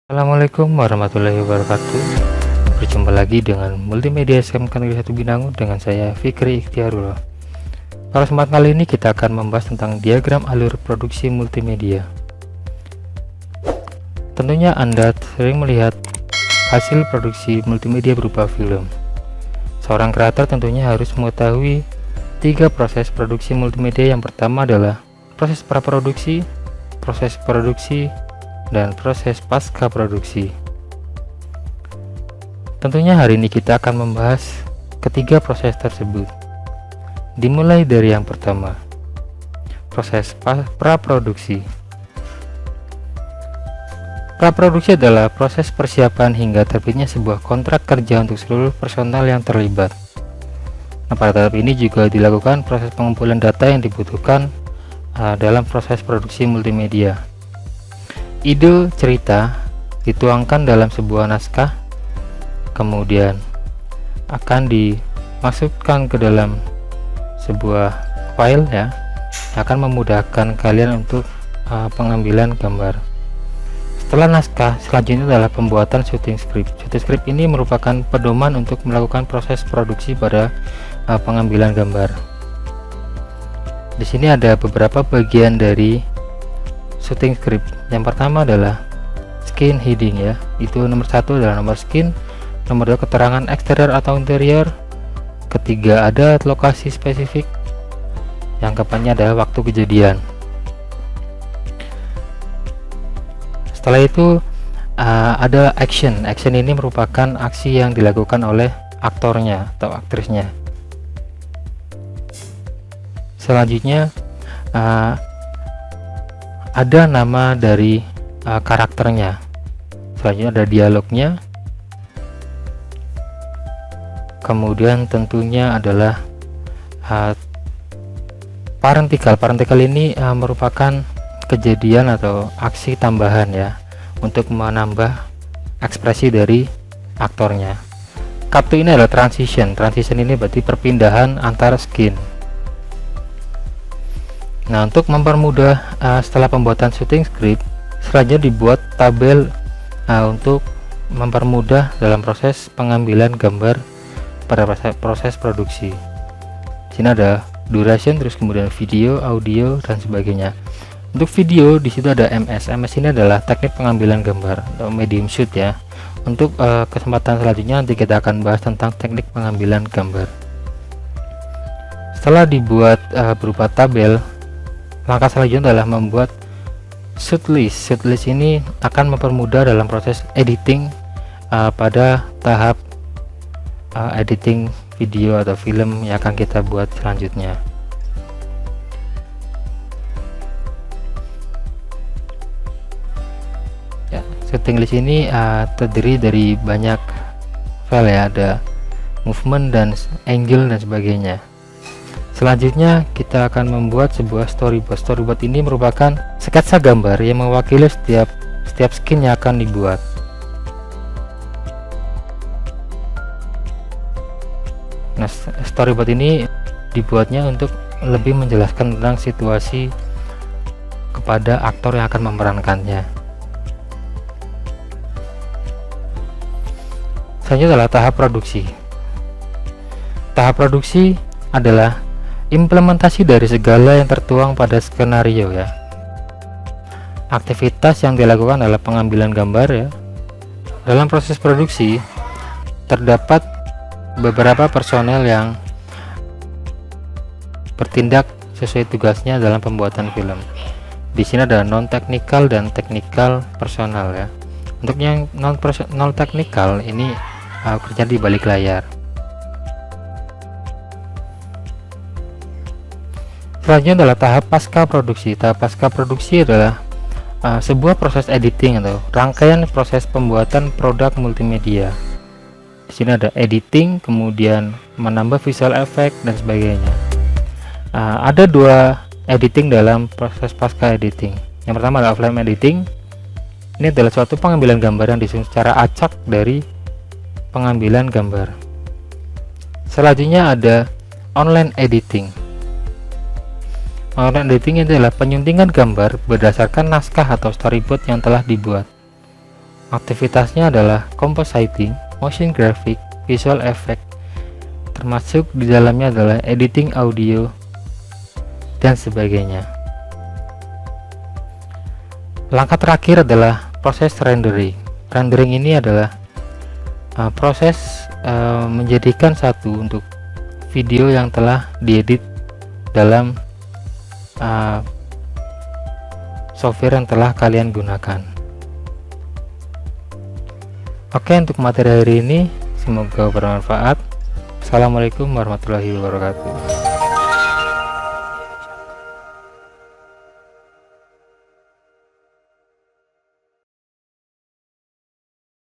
Assalamualaikum warahmatullahi wabarakatuh. Berjumpa lagi dengan Multimedia SMK Negeri 1 Binangun dengan saya Fikri Ikhtiarullah. Pada kesempatan kali ini kita akan membahas tentang diagram alur produksi multimedia. Tentunya Anda sering melihat hasil produksi multimedia berupa film. Seorang kreator tentunya harus mengetahui 3 proses produksi multimedia. Yang pertama adalah proses praproduksi, proses produksi, dan proses pasca produksi. Tentunya hari ini kita akan membahas ketiga proses tersebut. Dimulai dari yang pertama, proses praproduksi. Praproduksi adalah proses persiapan hingga terbitnya sebuah kontrak kerja untuk seluruh personal yang terlibat. Nah, pada tahap ini juga dilakukan proses pengumpulan data yang dibutuhkan dalam proses produksi multimedia. Ide cerita dituangkan dalam sebuah naskah, kemudian akan dimasukkan ke dalam sebuah file yang akan memudahkan kalian untuk pengambilan gambar. Setelah naskah, selanjutnya adalah pembuatan syuting script. Syuting script ini merupakan pedoman untuk melakukan proses produksi pada pengambilan gambar. Di sini ada beberapa bagian dari syuting script. Yang pertama adalah skin heading, ya, itu nomor 1 adalah nomor skin, nomor 2 keterangan eksterior atau interior, ketiga ada lokasi spesifik, yang keempatnya adalah waktu kejadian. Setelah itu ada action. Action ini merupakan aksi yang dilakukan oleh aktornya atau aktrisnya. Selanjutnya ada nama dari karakternya. Selanjutnya ada dialognya. Kemudian tentunya adalah parentikal. Parentikal ini merupakan kejadian atau aksi tambahan, ya, untuk menambah ekspresi dari aktornya. Cut ini adalah transition. Transition ini berarti perpindahan antara skin. Nah, untuk mempermudah setelah pembuatan syuting script, selanjutnya dibuat tabel untuk mempermudah dalam proses pengambilan gambar pada proses produksi. Di sini ada duration, terus kemudian video, audio, dan sebagainya. Untuk video di situ ada MS. MS ini adalah teknik pengambilan gambar atau medium shoot, ya. Untuk kesempatan selanjutnya nanti kita akan bahas tentang teknik pengambilan gambar. Setelah dibuat berupa tabel, langkah selanjutnya adalah membuat shoot list. Shoot list ini akan mempermudah dalam proses editing pada tahap editing video atau film yang akan kita buat selanjutnya. Ya, shooting list ini terdiri dari banyak file, ya, ada movement dan angle dan sebagainya. Selanjutnya kita akan membuat sebuah storyboard. Storyboard ini merupakan sketsa gambar yang mewakili setiap skin yang akan dibuat. Nah, storyboard ini dibuatnya untuk lebih menjelaskan tentang situasi kepada aktor yang akan memerankannya. Selanjutnya adalah tahap produksi. Tahap produksi adalah implementasi dari segala yang tertuang pada skenario, ya. Aktivitas yang dilakukan adalah pengambilan gambar, ya. Dalam proses produksi terdapat beberapa personel yang bertindak sesuai tugasnya dalam pembuatan film. Di sini ada non teknikal dan teknikal personal, ya. Untuk yang non teknikal ini kerja di balik layar. Selanjutnya adalah tahap pasca produksi. Tahap pasca produksi adalah sebuah proses editing atau rangkaian proses pembuatan produk multimedia. Di sini ada editing, kemudian menambah visual effect dan sebagainya. Ada 2 editing dalam proses pasca editing. Yang pertama adalah offline editing. Ini adalah suatu pengambilan gambar yang disusun secara acak dari pengambilan gambar. Selanjutnya ada online editing. Online editing adalah penyuntingan gambar berdasarkan naskah atau storyboard yang telah dibuat. Aktivitasnya adalah compositing, motion graphic, visual effect, termasuk di dalamnya adalah editing audio dan sebagainya. Langkah terakhir adalah proses rendering. Rendering ini adalah proses menjadikan satu untuk video yang telah diedit dalam software yang telah kalian gunakan. Oke, untuk materi hari ini semoga bermanfaat. Assalamualaikum warahmatullahi wabarakatuh.